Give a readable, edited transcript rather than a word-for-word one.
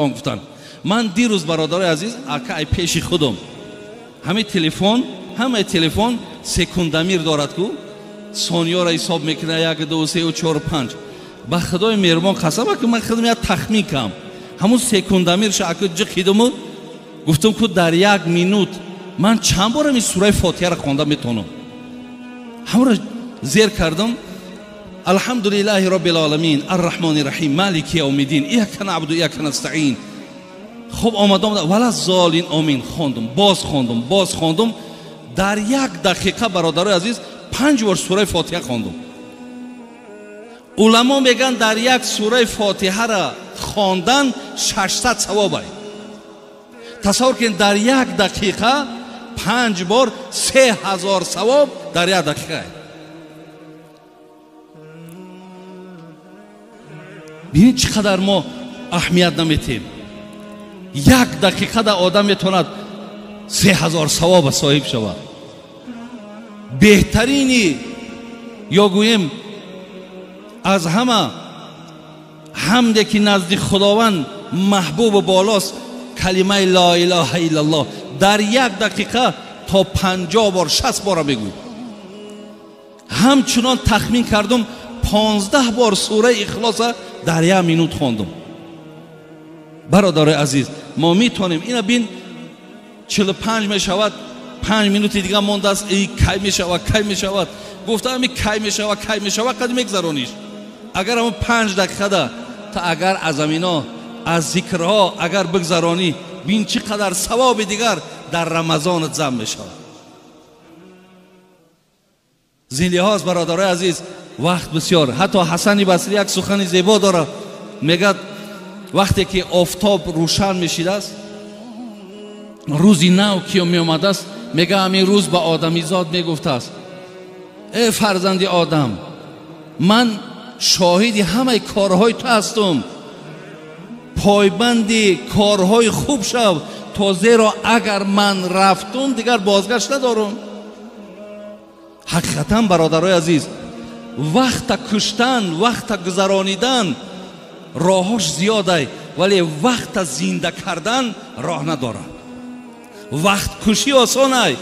گفتن من دیروز برادر عزیز اکای پیش خودم همه تلفن سکوندمیر دارد کو ثانیه را حساب میکنه 1 2 3 4 5 با خدای مهربان قسم که من خودم یک تخمین کردم همون سکوندمیر شاکو جخیدم گفتم که در 1 مینوت من چند بار این سوره فاتحه را خواندم میتونم همون را زیر کردم الحمدلله رب العالمین الرحمن الرحیم مالک یوم الدین ایاک نعبد و ایاک نستعین خب آمدم ولا زالین آمین خواندم باز خواندم در 1 دقیقه برادر عزیز 5 بار سوره فاتحه خواندم علما میگن در 1 سوره فاتحه را خواندن 600 ثواب است تصور کن در 1 دقیقه 5 بار 3000 ثواب در 1 دقیقه ببینید چقدر ما اهمیت نمیدیم 1 دقیقه در آدم میتواند 3000 ثواب صاحب شود بهترینی یا گویم از همه حمدی که نزد خداوند محبوب و بالاست کلمه لا اله الا الله در 1 دقیقه تا 50 بار 60 بار بگوی همچنان تخمین کردم 15 بار سوره اخلاص در 1 مینوت خواندم برادر عزیز ما میتونیم اینا بین 45 میشود 5 مینوت دیگه مونده است ای کی میشود گفتم کی میشود قد میگذرونیش اگر هم 5 دقیقه ده تا اگر از امینا از ذکرها اگر بگذرانی بین چقدر ثواب دیگر در رمضان جمع میشود زین لحاظ برادر عزیز وقت بسیار حتی حسن بصری یک سخن زیبا داره میگه وقتی که آفتاب روشن میشید است روزی نو که می آمده است میگه همین روز به آدمیزاد میگفته است ای فرزند آدم من شاهد همه کارهای تو هستم پایبند کارهای خوب شو تا زیرا اگر من رفتم دیگر بازگشت ندارم حقیقتا برادرای عزیز وقت کشتن وقت گذرانیدن راهش زیاده ولی وقت زنده کردن راه نداره وقت کشی آسان است